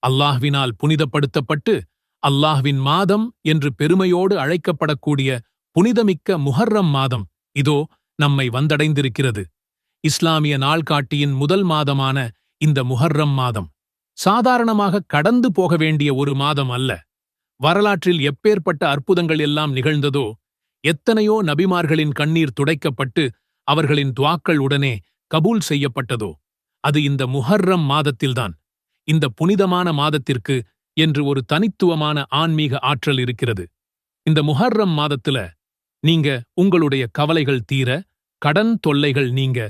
அல்லாஹ்வினால் புனிதப்படுத்தப்பட்டு அல்லாஹ்வின் மாதம் என்று பெருமையோடு அழைக்கப்படக்கூடிய புனிதமிக்க முஹர்ரம் மாதம் இதோ நம்மை வந்தடைந்திருக்கிறது. இஸ்லாமிய நாள்காட்டியின் முதல் மாதமான இந்த முஹர்ரம் மாதம் சாதாரணமாக கடந்து போக வேண்டிய ஒரு மாதம் அல்ல. வரலாற்றில் எப்பேற்பட்ட அற்புதங்கள் எல்லாம் நிகழ்ந்ததோ, எத்தனையோ நபிமார்களின் கண்ணீர் துடைக்கப்பட்டு அவர்களின் துஆக்கள் உடனே கபூல் செய்யப்பட்டதோ, அது இந்த முஹர்ரம் மாதத்தில்தான். இந்த புனிதமான மாதத்திற்கு என்று ஒரு தனித்துவமான ஆன்மீக ஆற்றல் இருக்கிறது. இந்த முஹர்ரம் மாதத்துல நீங்க உங்களுடைய கவலைகள் தீர, கடன் தொல்லைகள் நீங்க,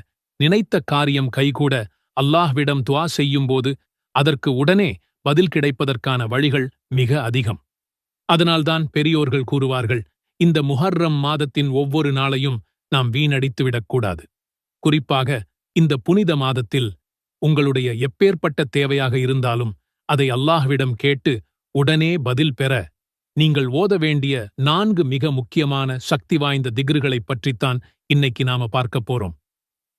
நினைத்த காரியம் கைகூட அல்லாஹ்விடம் துஆ செய்யும்போது அதற்கு உடனே பதில் கிடைப்பதற்கான வழிகள் மிக அதிகம். அதனால்தான் பெரியோர்கள் கூறுவார்கள், இந்த முஹர்ரம் மாதத்தின் ஒவ்வொரு நாளையும் நாம் வீணடித்துவிடக்கூடாது. குறிப்பாக இந்த புனித மாதத்தில் உங்களுடைய எப்பேற்பட்ட தேவையாக இருந்தாலும் அதை அல்லாஹ்விடம் கேட்டு உடனே பதில் பெற நீங்கள் ஓத வேண்டிய 4 மிக முக்கியமான சக்தி வாய்ந்த திக்ருகளைப் பற்றித்தான் இன்னைக்கு நாம பார்க்கப் போறோம்.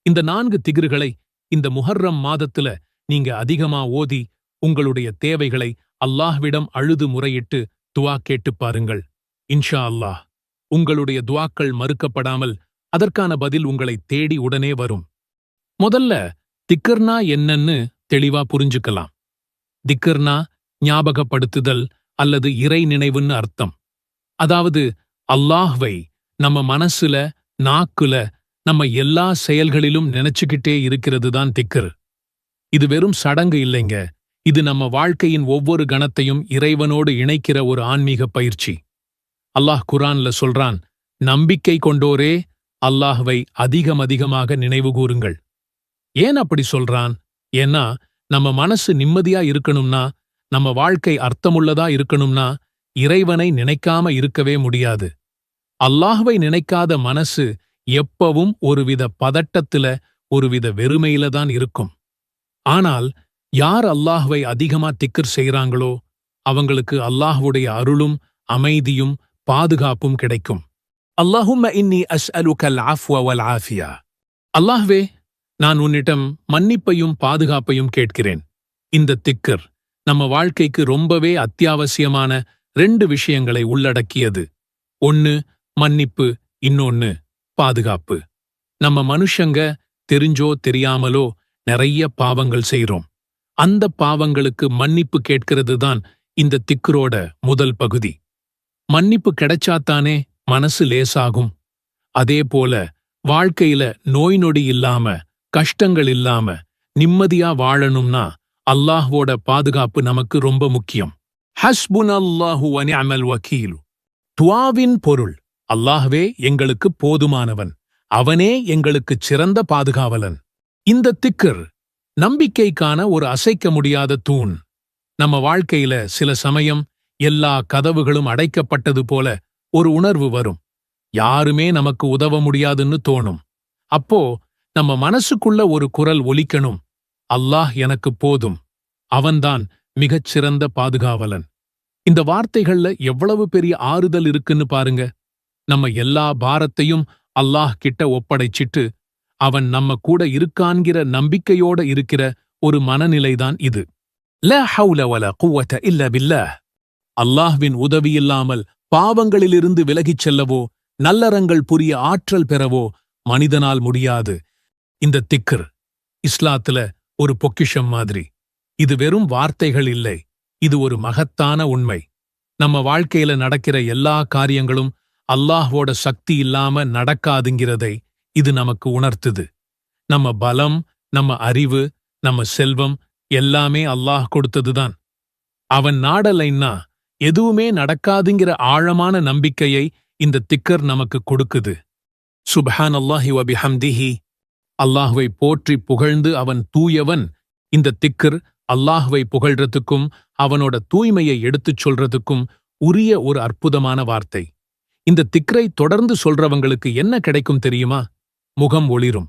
இந்த 4 திக்ருகளை இந்த முஹர்ரம் மாதத்துல நீங்க அதிகமா ஓதி உங்களுடைய தேவைகளை அல்லாஹ்விடம் அழுது முறையிட்டு துஆ கேட்டுப் பாருங்கள். இன்ஷா அல்லாஹ் உங்களுடைய துஆக்கள் மறுக்கப்படாமல் அதற்கான பதில் உங்களை தேடி உடனே வரும். முதல்ல திக்ர்னா என்னன்னு தெளிவா புரிஞ்சுக்கலாம். திக்ர்னா ஞாபகப்படுத்துதல் அல்லது இறை நினைவுன்னு அர்த்தம். அதாவது அல்லாஹ்வை நம்ம மனசுல, நாக்குல, நம்ம எல்லா செயல்களிலும் நினைச்சுக்கிட்டே இருக்கிறது தான் திக்ர். இது வெறும் சடங்கு இல்லைங்க. இது நம்ம வாழ்க்கையின் ஒவ்வொரு கணத்தையும் இறைவனோடு இணைக்கிற ஒரு ஆன்மீக பயிற்சி. அல்லாஹ் குர்ஆன்ல சொல்றான், நம்பிக்கை கொண்டோரே அல்லாஹ்வை அதிகமாக நினைவுகூருங்கள். ஏன் அப்படி சொல்றான்? ஏன்னா நம்ம மனசு நிம்மதியா இருக்கணும்னா, நம்ம வாழ்க்கை அர்த்தமுள்ளதா இருக்கணும்னா இறைவனை நினைக்காம இருக்கவே முடியாது. அல்லாஹ்வை நினைக்காத மனசு எப்பவும் ஒருவித பதட்டத்துல, ஒருவித வெறுமையில தான் இருக்கும். ஆனால் யார் அல்லாஹ்வை அதிகமா திக்ர் செய்றாங்களோ அவங்களுக்கு அல்லாஹ்வுடைய அருளும் அமைதியும் பாதுகாப்பும் கிடைக்கும். அல்லாஹும்ம இன்னி அஸ்அலுகல் அஃப்வ வல் ஆஃபியா. அல்லாஹ்வே, நான் உன்னிடம் மன்னிப்பையும் பாதுகாப்பையும் கேட்கிறேன். இந்த திக்ர் நம்ம வாழ்க்கைக்கு ரொம்பவே அத்தியாவசியமான 2 விஷயங்களை உள்ளடக்கியது. ஒன்னு மன்னிப்பு, இன்னொன்னு பாதுகாப்பு. நம்ம மனுஷங்க தெரிஞ்சோ தெரியாமலோ நிறைய பாவங்கள் செய்றோம். அந்த பாவங்களுக்கு மன்னிப்பு கேட்கிறது தான் இந்த திக்ரோட முதல் பகுதி. மன்னிப்பு கிடைச்சாத்தானே மனசு லேசாகும். அதே போல வாழ்க்கையில நோய் நொடி இல்லாம, கஷ்டங்கள் இல்லாம நிம்மதியா வாழணும்னா அல்லாஹ்வோட பாதுகாப்பு நமக்கு ரொம்ப முக்கியம். ஹஸ்புனல்லாஹு வ நிஅமல் வக்கீல். துஆவின் பொருள், அல்லாஹ்வே எங்களுக்கு போதுமானவன், அவனே எங்களுக்குச் சிறந்த பாதுகாவலன். இந்த திக்ர் நம்பிக்கைக்கான ஒரு அசைக்க முடியாத தூண். நம்ம வாழ்க்கையில சில சமயம் எல்லா கதவுகளும் அடைக்கப்பட்டது போல ஒரு உணர்வு வரும். யாருமே நமக்கு உதவ முடியாதுன்னு தோணும். அப்போ நம்ம மனசுக்குள்ள ஒரு குரல் ஒலிக்கணும், அல்லாஹ் எனக்கு போதும், அவன்தான் மிகச்சிறந்த பாதுகாவலன். இந்த வார்த்தைகள்ல எவ்வளவு பெரிய ஆறுதல் இருக்குன்னு பாருங்க. நம்ம எல்லா பாரத்தையும் அல்லாஹ் கிட்ட ஒப்படைச்சிட்டு அவன் நம்ம கூட இருக்கான்கிற நம்பிக்கையோட இருக்கிற ஒரு மனநிலைதான் இது. லா ஹவுல வலா குவத இல்லா பில்லாஹ். அல்லாஹ்வின் உதவியில்லாமல் பாவங்களிலிருந்து விலகிச் செல்லவோ, நல்லறங்கள் புரிய ஆற்றல் பெறவோ மனிதனால் முடியாது. இந்த திக்ர் இஸ்லாத்துல ஒரு பொக்கிஷம் மாதிரி. இது வெறும் வார்த்தைகள் இல்லை, இது ஒரு மகத்தான உண்மை. நம்ம வாழ்க்கையில நடக்கிற எல்லா காரியங்களும் அல்லாஹ்வோட சக்தி இல்லாம நடக்காதுங்கிறதை இது நமக்கு உணர்த்துது. நம்ம பலம், நம்ம அறிவு, நம்ம செல்வம் எல்லாமே அல்லாஹ் கொடுத்ததுதான். அவன் நாடலைன்னா எதுவுமே நடக்காதுங்கிற ஆழமான நம்பிக்கையை இந்த திக்ர் நமக்கு கொடுக்குது. சுப்ஹானல்லாஹி வ பிஹம்திஹி. அல்லாஹ்வை போற்றி புகழ்ந்து அவன் தூயவன். இந்த திக்ர் அல்லாஹ்வை புகழ்றதுக்கும் அவனோட தூய்மையை எடுத்துச் சொல்றதுக்கும் உரிய ஒரு அற்புதமான வார்த்தை. இந்த திக்ரை தொடர்ந்து சொல்றவங்களுக்கு என்ன கிடைக்கும் தெரியுமா? முகம் ஒளிரும்.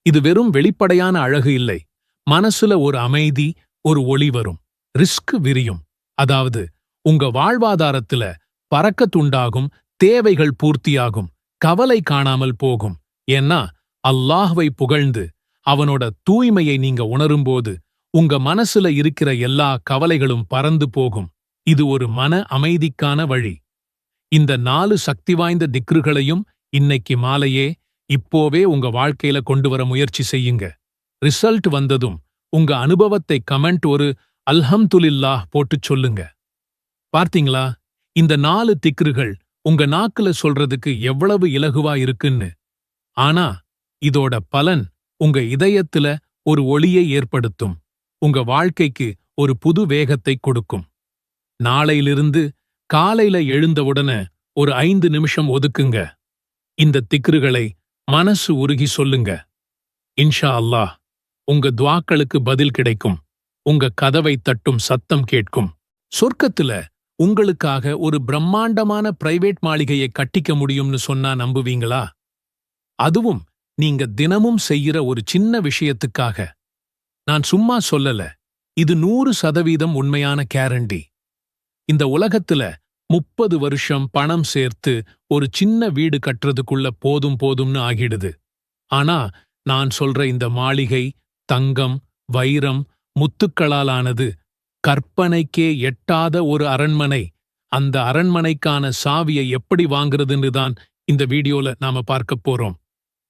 இது வெறும் வெளிப்படையான அழகு இல்லை. மனசுல ஒரு அமைதி, ஒரு ஒளி வரும். ரிஸ்க் விரியும். அதாவது உங்க வாழ்வாதாரத்துல பரக்கத்துண்டாகும், தேவைகள் பூர்த்தியாகும், கவலை காணாமல் போகும். ஏன்னா அல்லாஹ்வை புகழ்ந்து அவனோட தூய்மையை நீங்க உணரும்போது உங்க மனசுல இருக்கிற எல்லா கவலைகளும் பறந்து போகும். இது ஒரு மன அமைதிக்கான வழி. இந்த 4 சக்தி வாய்ந்த திக்ருகளையும் இன்னைக்கு மாலையே இப்போவே உங்க வாழ்க்கையில கொண்டு வர முயற்சி செய்யுங்க. ரிசல்ட் வந்ததும் உங்க அனுபவத்தை கமெண்ட் ஒரு அல்ஹம்துலில்லாஹ் போட்டுச் சொல்லுங்க. பார்த்தீங்களா, இந்த 4 திக்ருகள் உங்க நாக்குல சொல்றதுக்கு எவ்வளவு இலகுவா இருக்குன்னு. ஆனா இதோட பலன் உங்க இதயத்துல ஒரு ஒளியை ஏற்படுத்தும். உங்க வாழ்க்கைக்கு ஒரு புது வேகத்தை கொடுக்கும். நாளையிலிருந்து காலையில எழுந்தவுடனே ஒரு 5 நிமிஷம் ஒதுக்குங்க. இந்த திக்ருகளை மனசு உருகி சொல்லுங்க. இன்ஷா அல்லாஹ் உங்க துஆக்களுக்கு பதில் கிடைக்கும். உங்க கதவை தட்டும் சத்தம் கேட்கும். சொர்க்கத்துல உங்களுக்காக ஒரு பிரம்மாண்டமான பிரைவேட் மாளிகையை கட்டிக்க முடியும்னு சொன்னா நம்புவீங்களா? அதுவும் நீங்க தினமும் செய்யற ஒரு சின்ன விஷயத்துக்காக. நான் சும்மா சொல்லல, இது 100% உண்மையான கேரண்டி. இந்த உலகத்துல 30 வருஷம் பணம் சேர்த்து ஒரு சின்ன வீடு கட்டுறதுக்குள்ள போதும்னு ஆகிடுது. ஆனா நான் சொல்ற இந்த மாளிகை தங்கம், வைரம், முத்துக்களாலானது, கற்பனைக்கே எட்டாத ஒரு அரண்மனை. அந்த அரண்மனைக்கான சாவியை எப்படி வாங்குறதுன்னு தான் இந்த வீடியோல நாம பார்க்க போறோம்.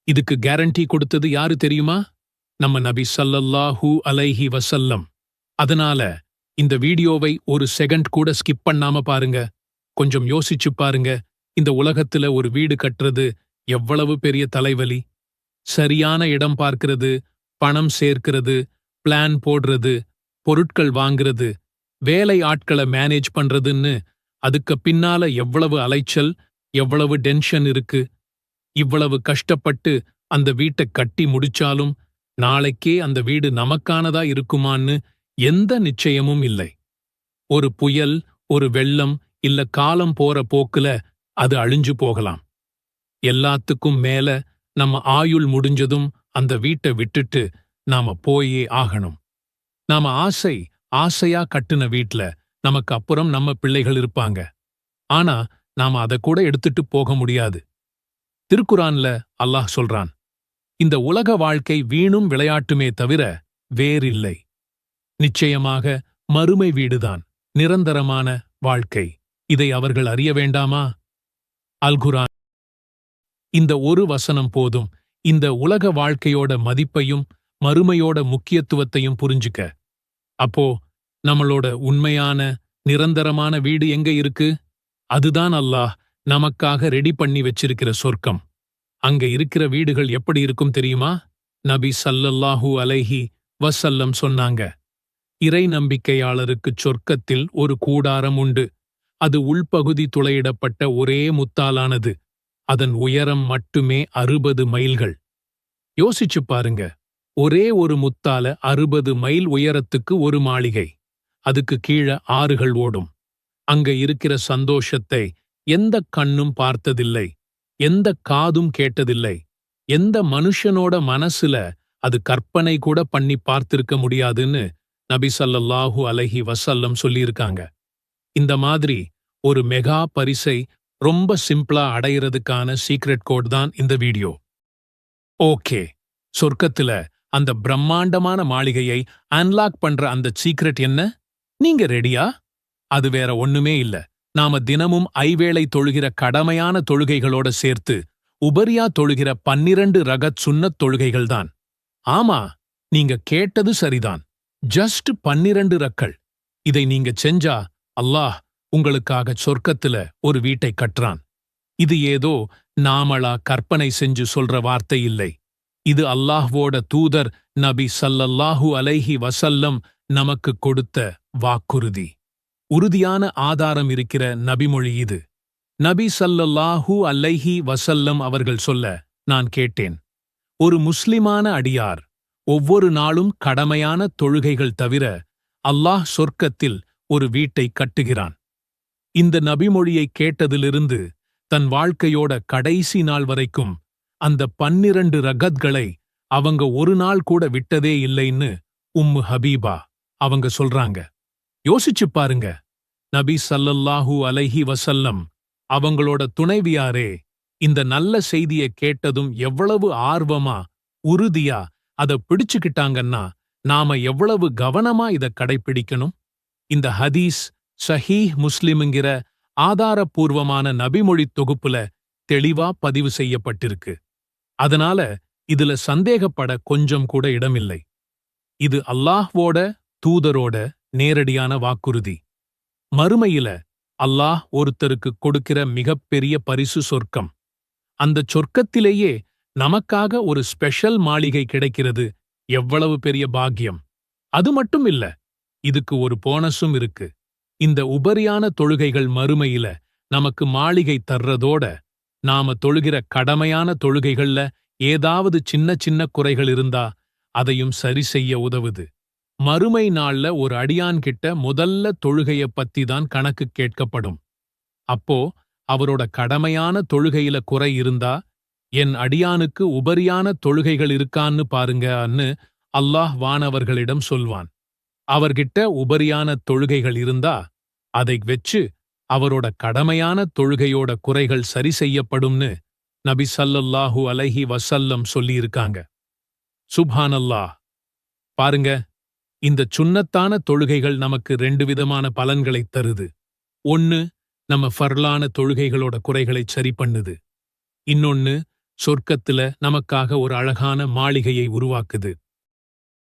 இதுக்கு கேரண்டி கொடுத்தது யாரு தெரியுமா? நம்ம நபி ஸல்லல்லாஹு அலைஹி வஸல்லம். அதனால இந்த வீடியோவை ஒரு செகண்ட் கூட ஸ்கிப் பண்ணாம பாருங்க. கொஞ்சம் யோசிச்சு பாருங்க. இந்த உலகத்துல ஒரு வீடு கட்டுறது எவ்வளவு பெரிய தலைவலி. சரியான இடம் பார்க்கிறது, பணம் சேர்க்கிறது, பிளான் போடுறது, பொருட்கள் வாங்குறது, வேலை ஆட்களை மேனேஜ் பண்றதுன்னு அதுக்கு பின்னால எவ்வளவு அலைச்சல், எவ்வளவு டென்ஷன் இருக்கு. இவ்வளவு கஷ்டப்பட்டு அந்த வீட்டை கட்டி முடிச்சாலும் நாளைக்கே அந்த வீடு நமக்கானதா இருக்குமான்னு எந்த நிச்சயமும் இல்லை. ஒரு புயல், ஒரு வெள்ளம், இல்ல காலம் போற போக்குல அது அழிஞ்சு போகலாம். எல்லாத்துக்கும் மேல நம்ம ஆயுள் முடிஞ்சதும் அந்த வீட்டை விட்டுட்டு நாம போயே ஆகணும். நாம ஆசையா கட்டுன வீட்ல நமக்கு அப்புறம் நம்ம பிள்ளைகள் இருப்பாங்க. ஆனா நாம அதை கூட எடுத்துட்டு போக முடியாது. திருக்குரான்ல அல்லாஹ் சொல்றான், இந்த உலக வாழ்க்கை வீணும் விளையாட்டுமே தவிர வேறில்லை. நிச்சயமாக மறுமை வீடுதான் நிரந்தரமான வாழ்க்கை. இதை அவர்கள் அறிய வேண்டாமா? அல்குரான். இந்த ஒரு வசனம் போதும் இந்த உலக வாழ்க்கையோட மதிப்பையும் மறுமையோட முக்கியத்துவத்தையும் புரிஞ்சுக்க. அப்போ நம்மளோட உண்மையான நிரந்தரமான வீடு எங்க இருக்கு? அதுதான் அல்லாஹ் நமக்காக ரெடி பண்ணி வச்சிருக்கிற சொர்க்கம். அங்க இருக்கிற வீடுகள் எப்படி இருக்கும் தெரியுமா? நபி ஸல்லல்லாஹு அலைஹி வஸல்லம் சொன்னாங்க, இறை நம்பிக்கையாளருக்குச் சொர்க்கத்தில் ஒரு கூடாரம் உண்டு. அது உள்பகுதி துளையிடப்பட்ட ஒரே முத்தாலானது. அதன் உயரம் மட்டுமே 60 மைல்கள். யோசிச்சு பாருங்க, ஒரே ஒரு முத்தால 60 மைல் உயரத்துக்கு ஒரு மாளிகை. அதுக்கு கீழே ஆறுகள் ஓடும். அங்க இருக்கிற சந்தோஷத்தை எந்த கண்ணும் பார்த்ததில்லை, எந்த காதும் கேட்டதில்லை, எந்த மனுஷனோட மனசுல அது கற்பனை கூட பண்ணி பார்த்திருக்க முடியாதுன்னு நபி ஸல்லல்லாஹு அலைஹி வஸல்லம் சொல்லியிருக்காங்க. இந்த மாதிரி ஒரு மெகா பரிசை ரொம்ப சிம்பிளா அடையிறதுக்கான சீக்ரெட் கோட் தான் இந்த வீடியோ. ஓகே, சொர்க்கத்துல அந்த பிரம்மாண்டமான மாளிகையை அன்லாக் பண்ற அந்த சீக்ரெட் என்ன? நீங்க ரெடியா? அது வேற ஒண்ணுமே இல்ல. நாம தினமும் ஐவேளை தொழுகிற கடமையான தொழுகைகளோட சேர்த்து உபரியா தொழுகிற 12 ரகத் சுன்னத் தொழுகைகள்தான். ஆமா, நீங்க கேட்டது சரிதான். ஜஸ்ட் 12 ரக்கள். இதை நீங்க செஞ்சா அல்லாஹ் உங்களுக்காக சொர்க்கத்துல ஒரு வீட்டை கட்டுறான். இது ஏதோ நாமளா கற்பனை செஞ்சு சொல்ற வார்த்தை இல்லை. இது அல்லாஹ்வோட தூதர் நபி ஸல்லல்லாஹு அலைஹி வஸல்லம் நமக்கு கொடுத்த வாக்குறுதி. உறுதியான ஆதாரம் இருக்கிற நபிமொழி இது. நபி ஸல்லல்லாஹு அலைஹி வஸல்லம் அவர்கள் சொல்ல நான் கேட்டேன், ஒரு முஸ்லிமான அடியார் ஒவ்வொரு நாளும் கடமையான தொழுகைகள் தவிர அல்லாஹ் சொர்க்கத்தில் ஒரு வீட்டை கட்டுகிறான். இந்த நபிமொழியை கேட்டதிலிருந்து தன் வாழ்க்கையோட கடைசி நாள் வரைக்கும் அந்த 12 ரகத்களை அவங்க ஒரு நாள் கூட விட்டதே இல்லைன்னு உம்மு ஹபீபா அவங்க சொல்றாங்க. யோசிச்சு பாருங்க, நபி ஸல்லல்லாஹு அலைஹி வஸல்லம் அவங்களோட துணைவியாரே இந்த நல்ல செய்தியை கேட்டதும் எவ்வளவு ஆர்வமா உறுதியா அத பிடிச்சுக்கிட்டாங்கன்னா நாம எவ்வளவு கவனமா இத கடைப்பிடிக்கணும்? இந்த ஹதீஸ் ஸஹீஹ் முஸ்லிம்ங்கிற ஆதாரப்பூர்வமான நபிமொழி தொகுப்புல தெளிவா பதிவு செய்யப்பட்டிருக்கு. அதனால இதுல சந்தேகப்பட கொஞ்சம் கூட இடமில்லை. இது அல்லாஹ்வோட தூதரோட நேரடியான வாக்குறுதி. மறுமையில அல்லாஹ் ஒருத்தருக்கு கொடுக்கிற மிகப்பெரிய பரிசு சொர்க்கம். அந்த சொர்க்கத்திலேயே நமக்காக ஒரு ஸ்பெஷல் மாளிகை கிடைக்கிறது. எவ்வளவு பெரிய பாக்கியம்! அது மட்டும் இல்ல, இதுக்கு ஒரு போனஸும் இருக்கு. இந்த உபரியான தொழுகைகள் மறுமையில நமக்கு மாளிகை தர்றதோட, நாம தொழுகிற கடமையான தொழுகைகள்ல ஏதாவது சின்ன சின்ன குறைகள் இருந்தா அதையும் சரி செய்ய உதவுது. மறுமை நாள்ல ஒரு அடியான் கிட்ட முதல்ல தொழுகைய பத்தி தான் கணக்கு கேட்கப்படும். அப்போ அவரோட கடமையான தொழுகையில குறை இருந்தா, என் அடியானுக்கு உபரியான தொழுகைகள் இருக்கான்னு பாருங்கன்னு அல்லாஹ் வானவர்களிடம் சொல்வான். அவர்கிட்ட உபரியான தொழுகைகள் இருந்தா அதை வெச்சு அவரோட கடமையான தொழுகையோட குறைகள் சரி செய்யப்படும்னு நபி ஸல்லல்லாஹு அலைஹி வஸல்லம் சொல்லியிருக்காங்க. சுப்ஹானல்லாஹ்! பாருங்க, இந்த சுன்னத்தான தொழுகைகள் நமக்கு 2 விதமான பலன்களைத் தருது. ஒன்னு, நம்ம ஃபர்லான தொழுகைகளோட குறைகளைச் சரி பண்ணுது. இன்னொன்னு, சொர்க்கத்துல நமக்காக ஒரு அழகான மாளிகையை உருவாக்குது.